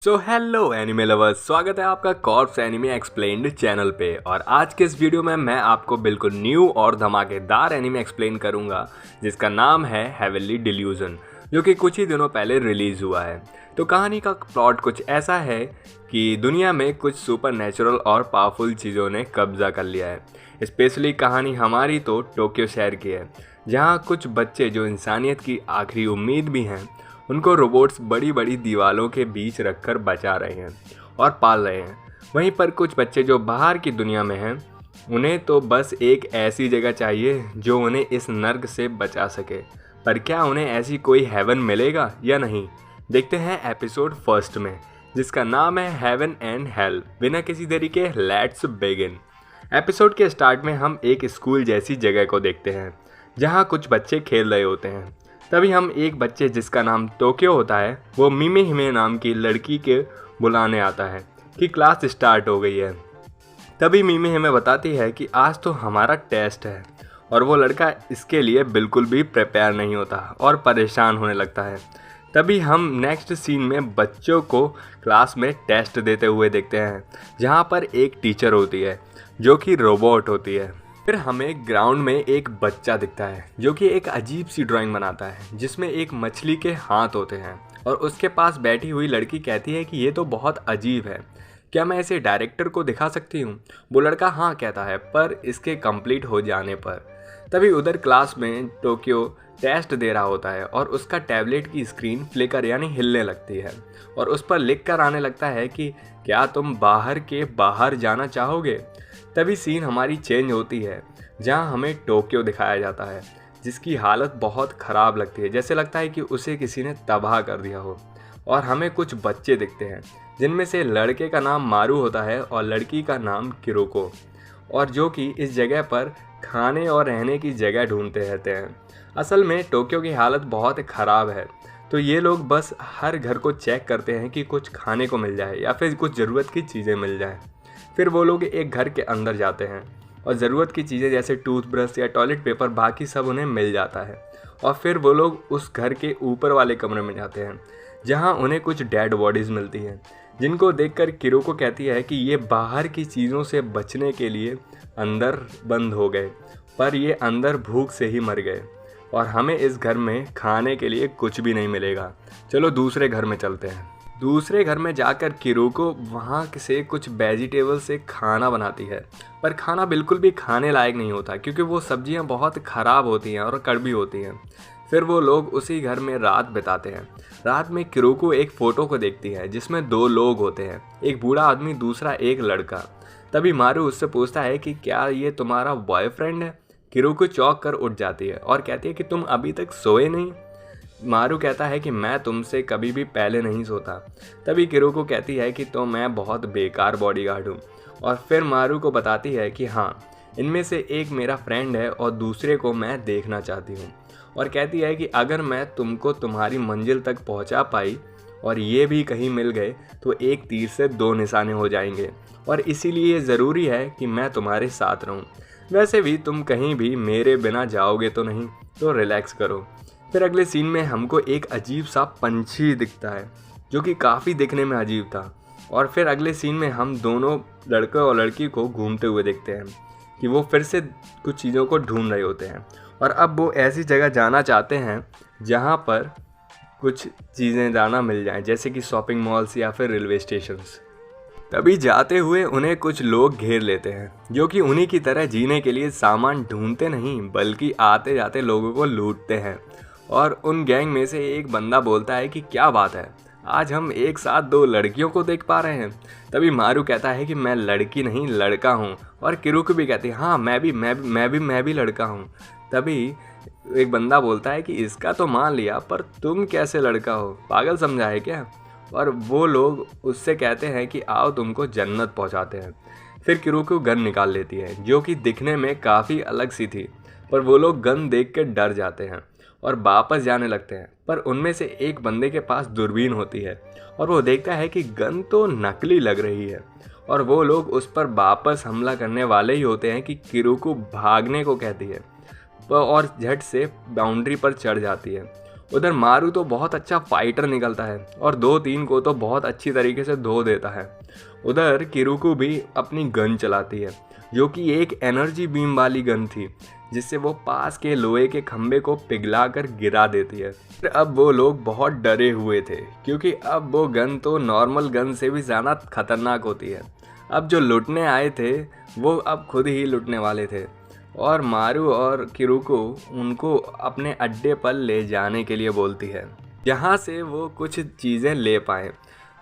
So hello anime lovers, स्वागत है आपका कॉर्प्स एनिमे एक्सप्लेन्ड चैनल पे। और आज के इस वीडियो में मैं आपको बिल्कुल न्यू और धमाकेदार एनिमे एक्सप्लेन करूंगा जिसका नाम है हेवनली डिल्यूजन, जो कि कुछ ही दिनों पहले रिलीज़ हुआ है। तो कहानी का प्लॉट कुछ ऐसा है कि दुनिया में कुछ सुपर नेचुरल और पावरफुल चीज़ों ने कब्जा कर लिया है। स्पेशली कहानी हमारी तो टोक्यो शहर की है, जहाँ कुछ बच्चे जो इंसानियत की आखिरी उम्मीद भी हैं, उनको रोबोट्स बड़ी बड़ी दीवारों के बीच रखकर बचा रहे हैं और पाल रहे हैं। वहीं पर कुछ बच्चे जो बाहर की दुनिया में हैं, उन्हें तो बस एक ऐसी जगह चाहिए जो उन्हें इस नर्क से बचा सके। पर क्या उन्हें ऐसी कोई हेवन मिलेगा या नहीं, देखते हैं एपिसोड फर्स्ट में, जिसका नाम है हेवन एंड हेल। बिना किसी देरी के लेट्स बिगिन। एपिसोड के स्टार्ट में हम एक स्कूल जैसी जगह को देखते हैं जहाँ कुछ बच्चे खेल रहे होते हैं। तभी हम एक बच्चे जिसका नाम टोक्यो होता है, वो मिमे हिमे नाम की लड़की के बुलाने आता है कि क्लास स्टार्ट हो गई है। तभी मिमे हिमे बताती है कि आज तो हमारा टेस्ट है, और वो लड़का इसके लिए बिल्कुल भी प्रिपेयर नहीं होता और परेशान होने लगता है। तभी हम नेक्स्ट सीन में बच्चों को क्लास में टेस्ट देते हुए देखते हैं, जहाँ पर एक टीचर होती है जो कि रोबोट होती है। फिर हमें ग्राउंड में एक बच्चा दिखता है जो कि एक अजीब सी ड्राइंग बनाता है जिसमें एक मछली के हाथ होते हैं, और उसके पास बैठी हुई लड़की कहती है कि ये तो बहुत अजीब है, क्या मैं इसे डायरेक्टर को दिखा सकती हूँ। वो लड़का हाँ कहता है, पर इसके कंप्लीट हो जाने पर। तभी उधर क्लास में टोक्यो टेस्ट दे रहा होता है और उसका टैबलेट की स्क्रीन फ्लिकर यानी हिलने लगती है, और उस पर लिख कर आने लगता है कि क्या तुम बाहर के बाहर जाना चाहोगे। तभी सीन हमारी चेंज होती है, जहां हमें टोक्यो दिखाया जाता है जिसकी हालत बहुत ख़राब लगती है, जैसे लगता है कि उसे किसी ने तबाह कर दिया हो। और हमें कुछ बच्चे दिखते हैं जिनमें से लड़के का नाम मारू होता है और लड़की का नाम किरोको, और जो कि इस जगह पर खाने और रहने की जगह ढूंढते रहते हैं। असल में टोक्यो की हालत बहुत ख़राब है, तो ये लोग बस हर घर को चेक करते हैं कि कुछ खाने को मिल जाए या फिर कुछ ज़रूरत की चीज़ें मिल जाए। फिर वो लोग एक घर के अंदर जाते हैं और ज़रूरत की चीज़ें जैसे टूथब्रश या टॉयलेट पेपर बाकी सब उन्हें मिल जाता है। और फिर वो लोग उस घर के ऊपर वाले कमरे में जाते हैं, जहां उन्हें कुछ डेड बॉडीज़ मिलती हैं, जिनको देखकर किरोको कहती है कि ये बाहर की चीज़ों से बचने के लिए अंदर बंद हो गए, पर ये अंदर भूख से ही मर गए, और हमें इस घर में खाने के लिए कुछ भी नहीं मिलेगा। चलो दूसरे घर में चलते हैं। दूसरे घर में जाकर किरोको वहाँ से कुछ वेजिटेबल से खाना बनाती है, पर खाना बिल्कुल भी खाने लायक नहीं होता क्योंकि वो सब्जियाँ बहुत ख़राब होती हैं और कड़वी होती हैं। फिर वो लोग उसी घर में रात बिताते हैं। रात में किरोको एक फ़ोटो को देखती है जिसमें दो लोग होते हैं, एक बूढ़ा आदमी, दूसरा एक लड़का। तभी मारू उससे पूछता है कि क्या ये तुम्हारा बॉयफ्रेंड है। किरोको चौंक कर उठ जाती है और कहती है कि तुम अभी तक सोए नहीं। मारू कहता है कि मैं तुमसे कभी भी पहले नहीं सोता। तभी किरोको कहती है कि तो मैं बहुत बेकार बॉडीगार्ड हूँ, और फिर मारू को बताती है कि हाँ, इनमें से एक मेरा फ्रेंड है और दूसरे को मैं देखना चाहती हूँ। और कहती है कि अगर मैं तुमको तुम्हारी मंजिल तक पहुँचा पाई और ये भी कहीं मिल गए तो एक तीर से दो निशाने हो जाएंगे, और इसीलिए ये ज़रूरी है कि मैं तुम्हारे साथ रहूँ। वैसे भी तुम कहीं भी मेरे बिना जाओगे तो नहीं, तो रिलैक्स करो। फिर अगले सीन में हमको एक अजीब सा पंछी दिखता है जो कि काफ़ी दिखने में अजीब था। और फिर अगले सीन में हम दोनों लड़के और लड़की को घूमते हुए देखते हैं कि वो फिर से कुछ चीज़ों को ढूंढ रहे होते हैं, और अब वो ऐसी जगह जाना चाहते हैं जहाँ पर कुछ चीज़ें जाना मिल जाएं, जैसे कि शॉपिंग मॉल्स या फिर रेलवे स्टेशंस। तभी जाते हुए उन्हें कुछ लोग घेर लेते हैं जो कि उन्हीं की तरह जीने के लिए सामान ढूंढते नहीं बल्कि आते जाते लोगों को लूटते हैं। और उन गैंग में से एक बंदा बोलता है कि क्या बात है, आज हम एक साथ दो लड़कियों को देख पा रहे हैं। तभी मारू कहता है कि मैं लड़की नहीं लड़का हूँ, और किरोको भी कहती है हाँ मैं भी लड़का हूँ। तभी एक बंदा बोलता है कि इसका तो मान लिया, पर तुम कैसे लड़का हो, पागल समझा है क्या। और वो लोग उससे कहते हैं कि आओ तुमको जन्नत पहुँचाते हैं। फिर किरोको गन निकाल लेती है जो कि दिखने में काफ़ी अलग सी थी, पर वो लोग गन देख कर डर जाते हैं और वापस जाने लगते हैं। पर उनमें से एक बंदे के पास दूरबीन होती है और वो देखता है कि गन तो नकली लग रही है, और वो लोग उस पर वापस हमला करने वाले ही होते हैं कि किरोको भागने को कहती है और झट से बाउंड्री पर चढ़ जाती है उधर मारू तो बहुत अच्छा फाइटर निकलता है और 2-3 को तो बहुत अच्छी तरीके से धो देता है। उधर किरुको भी अपनी गन चलाती है जो कि एक एनर्जी बीम वाली गन थी, जिससे वो पास के लोहे के खंभे को पिघलाकर गिरा देती है। फिर अब वो लोग बहुत डरे हुए थे क्योंकि अब वो गन तो नॉर्मल गन से भी ज़्यादा खतरनाक होती है। अब जो लुटने आए थे वो अब खुद ही लुटने वाले थे और मारू और किरुको उनको अपने अड्डे पर ले जाने के लिए बोलती है, जहाँ से वो कुछ चीज़ें ले पाएँ।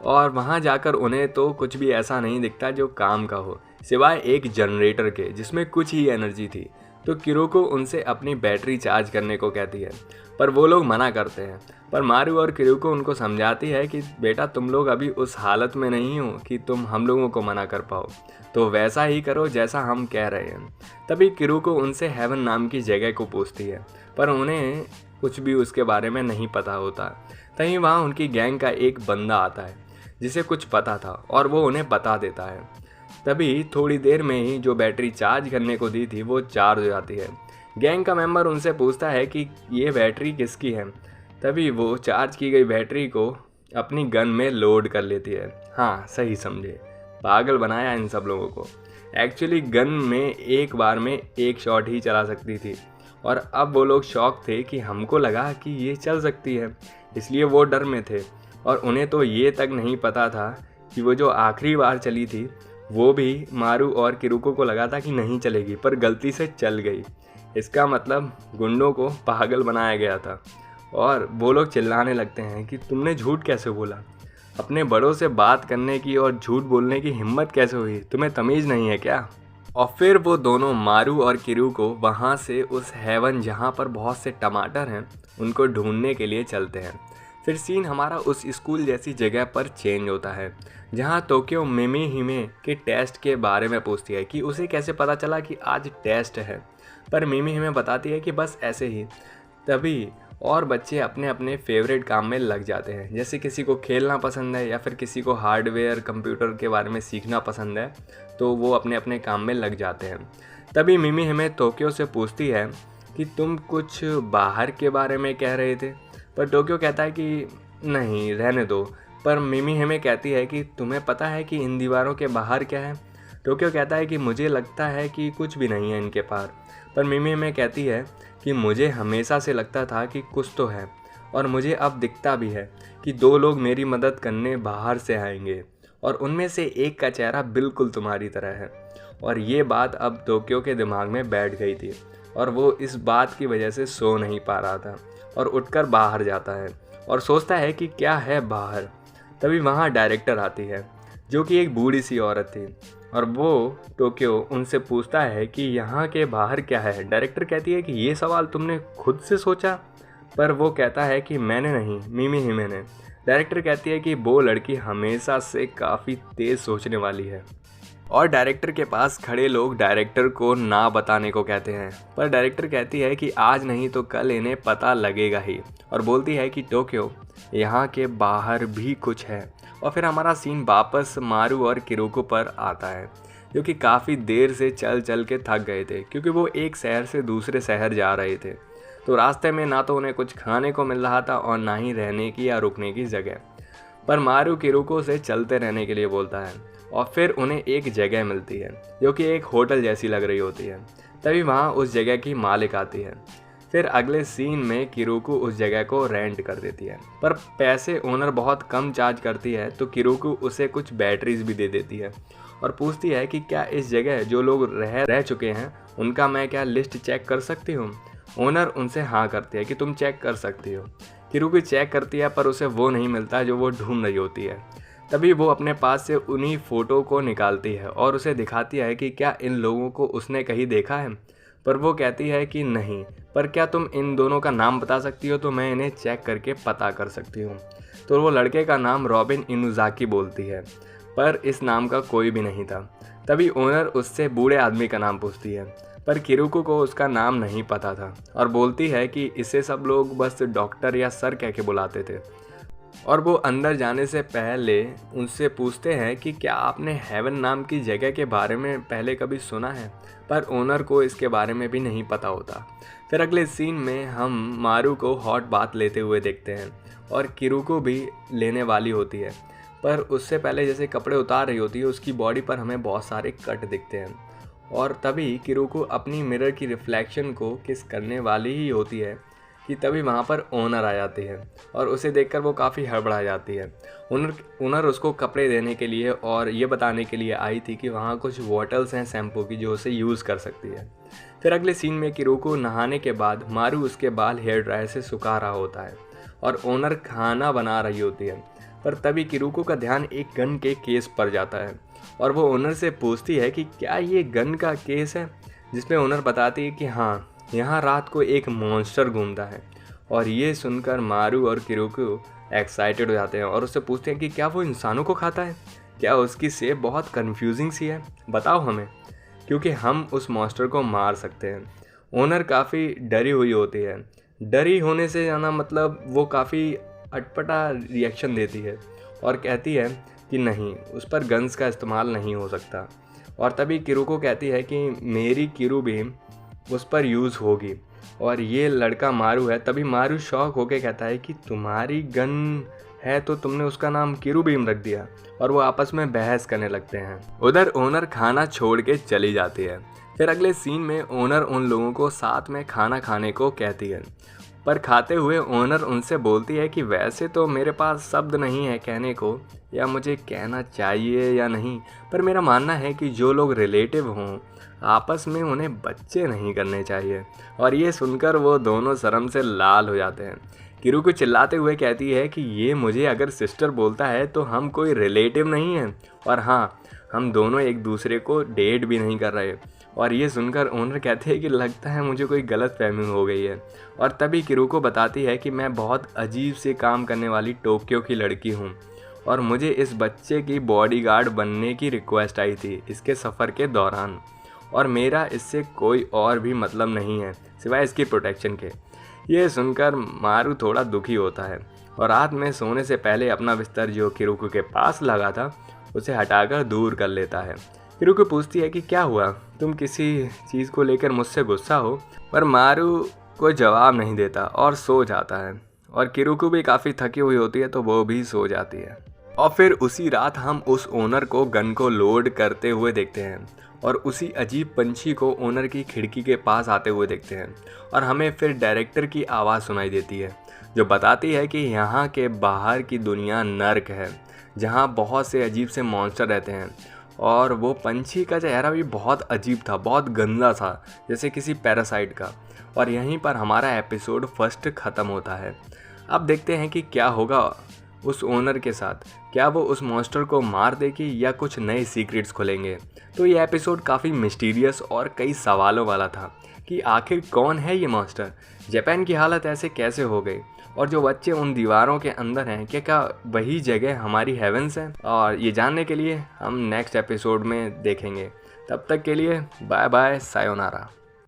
और वहाँ जाकर उन्हें तो कुछ भी ऐसा नहीं दिखता जो काम का हो, सिवाय एक जनरेटर के जिसमें कुछ ही एनर्जी थी। तो किरुको उनसे अपनी बैटरी चार्ज करने को कहती है, पर वो लोग मना करते हैं। पर मारू और किरुको उनको समझाती है कि बेटा तुम लोग अभी उस हालत में नहीं हो कि तुम हम लोगों को मना कर पाओ, तो वैसा ही करो जैसा हम कह रहे हैं। तभी किरुको उनसे हेवन नाम की जगह को पूछती है, पर उन्हें कुछ भी उसके बारे में नहीं पता होता। तभी वहाँ उनकी गैंग का एक बंदा आता है जिसे कुछ पता था और वो उन्हें बता देता है। तभी थोड़ी देर में ही जो बैटरी चार्ज करने को दी थी वो चार्ज हो जाती है। गैंग का मेंबर उनसे पूछता है कि ये बैटरी किसकी है। तभी वो चार्ज की गई बैटरी को अपनी गन में लोड कर लेती है। हाँ, सही समझे, पागल बनाया इन सब लोगों को। एक्चुअली गन में एक बार में एक शॉट ही चला सकती थी और अब वो लोग शॉक थे कि हमको लगा कि ये चल सकती है, इसलिए वो डर में थे। और उन्हें तो ये तक नहीं पता था कि वो जो आखिरी बार चली थी वो भी मारू और किरुको को लगा था कि नहीं चलेगी, पर गलती से चल गई। इसका मतलब गुंडों को पागल बनाया गया था। और वो लोग चिल्लाने लगते हैं कि तुमने झूठ कैसे बोला, अपने बड़ों से बात करने की और झूठ बोलने की हिम्मत कैसे हुई, तुम्हें तमीज़ नहीं है क्या। और फिर वो दोनों मारू और किरुको वहाँ से उस हेवन जहाँ पर बहुत से टमाटर हैं उनको ढूंढने के लिए चलते हैं। फिर सीन हमारा उस स्कूल जैसी जगह पर चेंज होता है जहाँ टोक्यो मिमी हिमे के टेस्ट के बारे में पूछती है कि उसे कैसे पता चला कि आज टेस्ट है, पर मिमी हिमे बताती है कि बस ऐसे ही। तभी और बच्चे अपने अपने फेवरेट काम में लग जाते हैं, जैसे किसी को खेलना पसंद है या फिर किसी को हार्डवेयर कंप्यूटर के बारे में सीखना पसंद है, तो वो अपने अपने काम में लग जाते हैं। तभी मिमी हिमे टोक्यो से पूछती है कि तुम कुछ बाहर के बारे में कह रहे थे, पर टोक्यो कहता है कि नहीं रहने दो। पर मिमी हिमे कहती है कि तुम्हें पता है कि इन दीवारों के बाहर क्या है। टोक्यो कहता है कि मुझे लगता है कि कुछ भी नहीं है इनके पार। पर मिमी हिमे कहती है कि मुझे हमेशा से लगता था कि कुछ तो है और मुझे अब दिखता भी है कि 2 लोग मेरी मदद करने बाहर से आएंगे और उनमें से एक का चेहरा बिल्कुल तुम्हारी तरह है। और ये बात अब टोक्यो के दिमाग में बैठ गई थी और वो इस बात की वजह से सो नहीं पा रहा था और उठकर बाहर जाता है और सोचता है कि क्या है बाहर। तभी वहाँ डायरेक्टर आती है जो कि एक बूढ़ी सी औरत थी और वो टोक्यो उनसे पूछता है कि यहाँ के बाहर क्या है। डायरेक्टर कहती है कि ये सवाल तुमने खुद से सोचा, पर वो कहता है कि मैंने नहीं, मिमी हिमे ने। डायरेक्टर कहती है कि वो लड़की हमेशा से काफ़ी तेज़ सोचने वाली है और डायरेक्टर के पास खड़े लोग डायरेक्टर को ना बताने को कहते हैं, पर डायरेक्टर कहती है कि आज नहीं तो कल इन्हें पता लगेगा ही और बोलती है कि टोक्यो यहाँ के बाहर भी कुछ है। और फिर हमारा सीन वापस मारू और किरुको पर आता है जो कि काफ़ी देर से चल चल के थक गए थे क्योंकि वो एक शहर से दूसरे शहर जा रहे थे। तो रास्ते में ना तो उन्हें कुछ खाने को मिल रहा था और ना ही रहने की या रुकने की जगह, पर मारू किरुको से चलते रहने के लिए बोलता है और फिर उन्हें एक जगह मिलती है जो कि एक होटल जैसी लग रही होती है। तभी वहाँ उस जगह की मालिक आती है। फिर अगले सीन में किरुको उस जगह को रेंट कर देती है, पर पैसे ओनर बहुत कम चार्ज करती है। तो किरुको उसे कुछ बैटरीज भी दे देती है और पूछती है कि क्या इस जगह जो लोग रह चुके हैं उनका मैं क्या लिस्ट चेक कर सकती हूँ। ओनर उनसे हाँ करती है कि तुम चेक कर सकती हो। किरुको चेक करती है पर उसे वो नहीं मिलता जो वो ढूंढ रही होती है। तभी वो अपने पास से उन्हीं फ़ोटो को निकालती है और उसे दिखाती है कि क्या इन लोगों को उसने कहीं देखा है, पर वो कहती है कि नहीं, पर क्या तुम इन दोनों का नाम बता सकती हो तो मैं इन्हें चेक करके पता कर सकती हूँ। तो वो लड़के का नाम रॉबिन इनुजाकी बोलती है, पर इस नाम का कोई भी नहीं था। तभी ओनर उससे बूढ़े आदमी का नाम पूछती है, पर किरुको को उसका नाम नहीं पता था और बोलती है कि इसे सब लोग बस डॉक्टर या सर कह के बुलाते थे। और वो अंदर जाने से पहले उनसे पूछते हैं कि क्या आपने हेवन नाम की जगह के बारे में पहले कभी सुना है, पर ओनर को इसके बारे में भी नहीं पता होता। फिर अगले सीन में हम मारू को हॉट बाथ लेते हुए देखते हैं और किरुको भी लेने वाली होती है, पर उससे पहले जैसे कपड़े उतार रही होती है उसकी बॉडी पर हमें बहुत सारे कट दिखते हैं। और तभी किरुको अपनी मिरर की रिफ्लेक्शन को किस करने वाली ही होती है कि तभी वहाँ पर ओनर आ जाती है और उसे देखकर वो काफ़ी हड़बड़ा जाती है। ओनर उसको कपड़े देने के लिए और ये बताने के लिए आई थी कि वहाँ कुछ बॉटल्स हैं शैम्पू की जो उसे यूज़ कर सकती है। फिर अगले सीन में किरुको नहाने के बाद मारू उसके बाल हेयर ड्रायर से सुखा रहा होता है और ओनर खाना बना रही होती है, पर तभी किरुको का ध्यान एक गन के केस पर जाता है और वो ओनर से पूछती है कि क्या ये गन का केस है, जिसमें ओनर बताती है कि हाँ, यहाँ रात को एक मॉन्स्टर घूमता है। और ये सुनकर मारू और किरुको एक्साइटेड हो जाते हैं और उससे पूछते हैं कि क्या वो इंसानों को खाता है, क्या उसकी शेप बहुत कन्फ्यूजिंग सी है, बताओ हमें, क्योंकि हम उस मॉन्स्टर को मार सकते हैं। ओनर काफ़ी डरी हुई होती है, डरी होने से जाना मतलब वो काफ़ी अटपटा रिएक्शन देती है और कहती है कि नहीं, उस पर गन्स का इस्तेमाल नहीं हो सकता। और तभी किरुको कहती है कि मेरी किरू बीम उस पर यूज़ होगी और ये लड़का मारू है। तभी मारू शॉक होके कहता है कि तुम्हारी गन है तो तुमने उसका नाम किरू बीम रख दिया, और वो आपस में बहस करने लगते हैं। उधर ओनर खाना छोड़ के चली जाती है। फिर अगले सीन में ओनर उन लोगों को साथ में खाना खाने को कहती है, पर खाते हुए ओनर उनसे बोलती है कि वैसे तो मेरे पास शब्द नहीं है कहने को या मुझे कहना चाहिए या नहीं, पर मेरा मानना है कि जो लोग रिलेटिव हों आपस में उन्हें बच्चे नहीं करने चाहिए। और ये सुनकर वो दोनों शर्म से लाल हो जाते हैं। किरुको चिल्लाते हुए कहती है कि ये मुझे अगर सिस्टर बोलता है तो हम कोई रिलेटिव नहीं हैं, और हाँ, हम दोनों एक दूसरे को डेट भी नहीं कर रहे। और ये सुनकर ओनर कहते हैं कि लगता है मुझे कोई गलत फहमी हो गई है। और तभी किरुको बताती है कि मैं बहुत अजीब से काम करने वाली टोक्यो की लड़की हूँ और मुझे इस बच्चे की बॉडीगार्ड बनने की रिक्वेस्ट आई थी इसके सफ़र के दौरान, और मेरा इससे कोई और भी मतलब नहीं है सिवाय इसकी प्रोटेक्शन के। ये सुनकर मारू थोड़ा दुखी होता है और रात में सोने से पहले अपना बिस्तर जो किरुको के पास लगा था उसे हटाकर दूर कर लेता है। किरुको पूछती है कि क्या हुआ, तुम किसी चीज़ को लेकर मुझसे गुस्सा हो, पर मारू कोई जवाब नहीं देता और सो जाता है। और किरुको भी काफ़ी थकी हुई होती है तो वो भी सो जाती है। और फिर उसी रात हम उस ओनर को गन को लोड करते हुए देखते हैं और उसी अजीब पंछी को ओनर की खिड़की के पास आते हुए देखते हैं। और हमें फिर डायरेक्टर की आवाज़ सुनाई देती है जो बताती है कि यहाँ के बाहर की दुनिया नर्क है जहाँ बहुत से अजीब से मॉन्स्टर रहते हैं। और वो पंछी का चेहरा भी बहुत अजीब था, बहुत गंदा था, जैसे किसी पैरासाइट का। और यहीं पर हमारा एपिसोड फर्स्ट ख़त्म होता है। अब देखते हैं कि क्या होगा उस ओनर के साथ, क्या वो उस मॉन्स्टर को मार देगी या कुछ नए सीक्रेट्स खुलेंगे। तो ये एपिसोड काफ़ी मिस्टीरियस और कई सवालों वाला था कि आखिर कौन है ये मॉन्स्टर, जापान की हालत ऐसे कैसे हो गई, और जो बच्चे उन दीवारों के अंदर हैं क्या वही जगह हमारी हेवंस है। और ये जानने के लिए हम नेक्स्ट एपिसोड में देखेंगे। तब तक के लिए बाय बाय, सायोनारा।